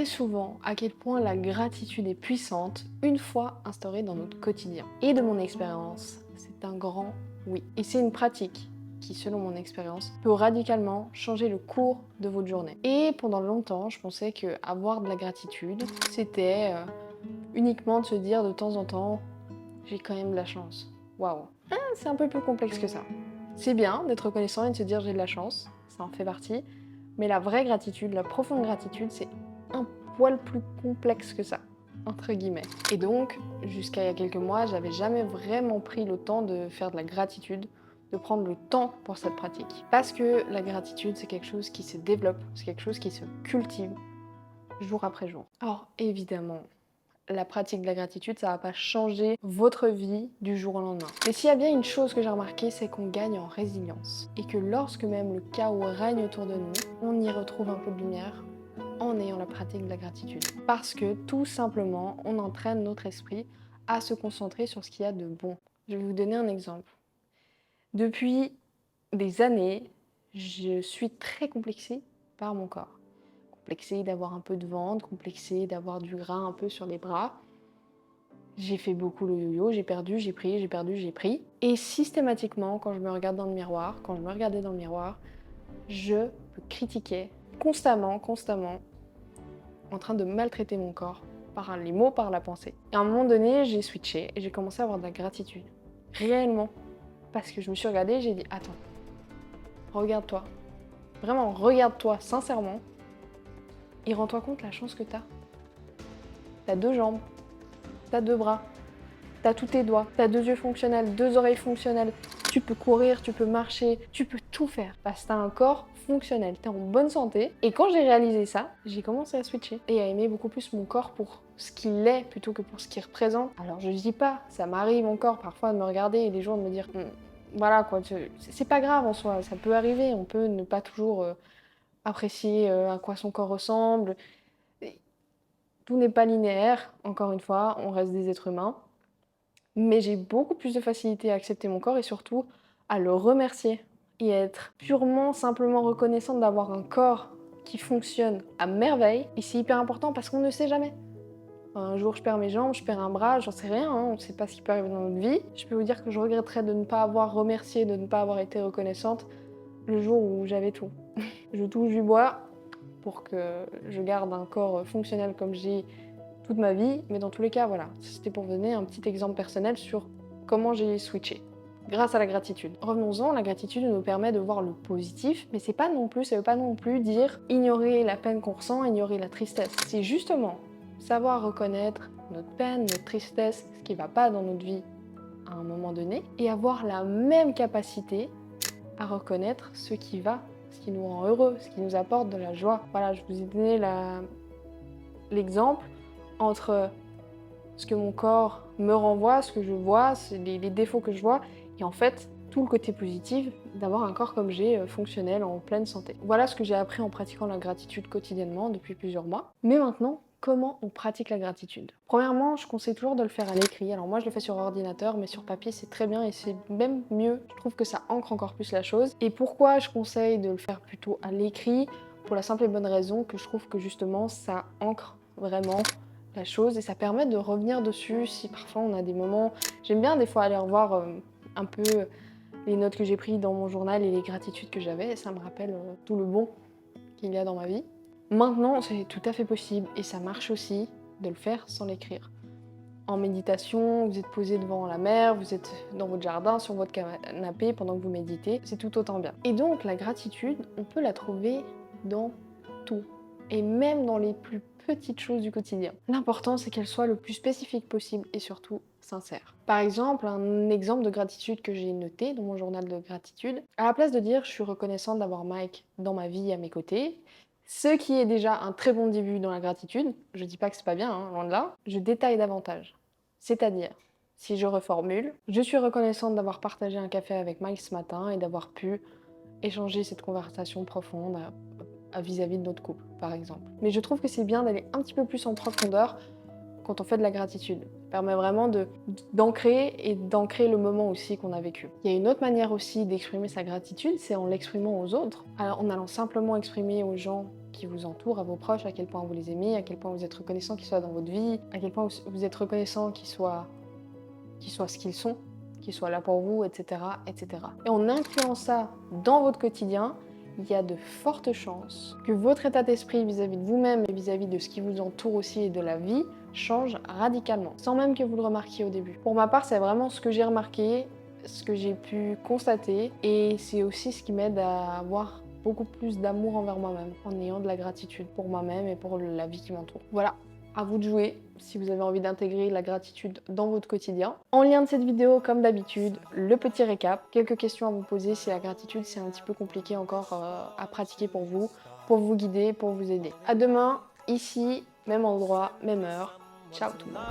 très souvent à quel point la gratitude est puissante une fois instaurée dans notre quotidien. Et de mon expérience, c'est un grand oui. Et c'est une pratique qui, selon mon expérience, peut radicalement changer le cours de votre journée. Et pendant longtemps, je pensais que avoir de la gratitude, c'était uniquement de se dire de temps en temps, j'ai quand même de la chance. Waouh. C'est un peu plus complexe que ça. C'est bien d'être reconnaissant et de se dire j'ai de la chance, ça en fait partie, mais la vraie gratitude, la profonde gratitude, c'est un poil plus complexe que ça, entre guillemets. Et donc, jusqu'à il y a quelques mois, j'avais jamais vraiment pris le temps de faire de la gratitude, de prendre le temps pour cette pratique. Parce que la gratitude, c'est quelque chose qui se développe, c'est quelque chose qui se cultive jour après jour. Alors évidemment, la pratique de la gratitude, ça va pas changer votre vie du jour au lendemain. Mais s'il y a bien une chose que j'ai remarqué, c'est qu'on gagne en résilience. Et que lorsque même le chaos règne autour de nous, on y retrouve un peu de lumière en ayant la pratique de la gratitude. Parce que tout simplement, on entraîne notre esprit à se concentrer sur ce qu'il y a de bon. Je vais vous donner un exemple. Depuis des années, je suis très complexée par mon corps. Complexée d'avoir un peu de ventre, complexée d'avoir du gras un peu sur les bras. J'ai fait beaucoup le yo-yo, j'ai perdu, j'ai pris, j'ai perdu, j'ai pris. Et systématiquement, quand je me regarde dans le miroir, quand je me regardais dans le miroir, je me critiquais constamment, en train de maltraiter mon corps, par les mots, par la pensée. Et à un moment donné, j'ai switché et j'ai commencé à avoir de la gratitude. Réellement. Parce que je me suis regardée et j'ai dit, attends, regarde-toi. Vraiment, regarde-toi sincèrement et rends-toi compte la chance que t'as. T'as 2 jambes, t'as 2 bras, t'as tous tes doigts, t'as 2 yeux fonctionnels, 2 oreilles fonctionnelles, tu peux courir, tu peux marcher, tu peux tout faire. Parce que t'as un corps fonctionnel, t'es en bonne santé. Et quand j'ai réalisé ça, j'ai commencé à switcher et à aimer beaucoup plus mon corps pour ce qu'il est plutôt que pour ce qu'il représente. Alors je dis pas, ça m'arrive encore parfois de me regarder et des jours de me dire voilà quoi, c'est pas grave en soi, ça peut arriver, on peut ne pas toujours apprécier à quoi son corps ressemble. Tout n'est pas linéaire, encore une fois, on reste des êtres humains. Mais j'ai beaucoup plus de facilité à accepter mon corps et surtout à le remercier et à être purement, simplement reconnaissante d'avoir un corps qui fonctionne à merveille. Et c'est hyper important parce qu'on ne sait jamais. Un jour, je perds mes jambes, je perds un bras, j'en sais rien, on ne sait pas ce qui peut arriver dans notre vie. Je peux vous dire que je regretterais de ne pas avoir remercié, de ne pas avoir été reconnaissante le jour où j'avais tout. Je touche du bois pour que je garde un corps fonctionnel comme j'ai toute ma vie, mais dans tous les cas, voilà, c'était pour vous donner un petit exemple personnel sur comment j'ai switché. Grâce à la gratitude. Revenons-en, la gratitude nous permet de voir le positif, mais ça veut pas non plus dire ignorer la peine qu'on ressent, ignorer la tristesse. C'est justement savoir reconnaître notre peine, notre tristesse, ce qui va pas dans notre vie à un moment donné, et avoir la même capacité à reconnaître ce qui va, ce qui nous rend heureux, ce qui nous apporte de la joie. Voilà, je vous ai donné l'exemple entre ce que mon corps me renvoie, ce que je vois, les défauts que je vois, et en fait, tout le côté positif d'avoir un corps comme j'ai, fonctionnel, en pleine santé. Voilà ce que j'ai appris en pratiquant la gratitude quotidiennement depuis plusieurs mois. Mais maintenant, comment on pratique la gratitude? Premièrement, je conseille toujours de le faire à l'écrit. Alors moi, je le fais sur ordinateur, mais sur papier, c'est très bien et c'est même mieux. Je trouve que ça ancre encore plus la chose. Et pourquoi je conseille de le faire plutôt à l'écrit? Pour la simple et bonne raison que je trouve que justement, ça ancre vraiment la chose et ça permet de revenir dessus si parfois on a des moments... J'aime bien des fois aller revoir un peu les notes que j'ai prises dans mon journal et les gratitudes que j'avais et ça me rappelle tout le bon qu'il y a dans ma vie. Maintenant, c'est tout à fait possible et ça marche aussi de le faire sans l'écrire. En méditation, vous êtes posé devant la mer, vous êtes dans votre jardin, sur votre canapé pendant que vous méditez, c'est tout autant bien. Et donc la gratitude, on peut la trouver dans tout. Et même dans les plus petites choses du quotidien. L'important, c'est qu'elle soit le plus spécifique possible et surtout sincère. Par exemple, un exemple de gratitude que j'ai noté dans mon journal de gratitude, à la place de dire « je suis reconnaissante d'avoir Mike dans ma vie à mes côtés », ce qui est déjà un très bon début dans la gratitude, je dis pas que c'est pas bien, hein, loin de là, je détaille davantage. C'est-à-dire, si je reformule, je suis reconnaissante d'avoir partagé un café avec Mike ce matin et d'avoir pu échanger cette conversation profonde vis-à-vis de notre couple, par exemple. Mais je trouve que c'est bien d'aller un petit peu plus en profondeur quand on fait de la gratitude. Ça permet vraiment d'ancrer et d'ancrer le moment aussi qu'on a vécu. Il y a une autre manière aussi d'exprimer sa gratitude, c'est en l'exprimant aux autres. Alors en allant simplement exprimer aux gens qui vous entourent, à vos proches, à quel point vous les aimez, à quel point vous êtes reconnaissant qu'ils soient dans votre vie, à quel point vous êtes reconnaissant qu'ils soient ce qu'ils sont, qu'ils soient là pour vous, etc., etc. Et en incluant ça dans votre quotidien, il y a de fortes chances que votre état d'esprit vis-à-vis de vous-même et vis-à-vis de ce qui vous entoure aussi et de la vie change radicalement, sans même que vous le remarquiez au début. Pour ma part, c'est vraiment ce que j'ai remarqué, ce que j'ai pu constater, et c'est aussi ce qui m'aide à avoir beaucoup plus d'amour envers moi-même, en ayant de la gratitude pour moi-même et pour la vie qui m'entoure. Voilà, à vous de jouer si vous avez envie d'intégrer la gratitude dans votre quotidien. En lien de cette vidéo, comme d'habitude, le petit récap, quelques questions à vous poser si la gratitude c'est un petit peu compliqué encore à pratiquer pour vous guider, pour vous aider. À demain, ici, même endroit, même heure. Ciao tout le monde.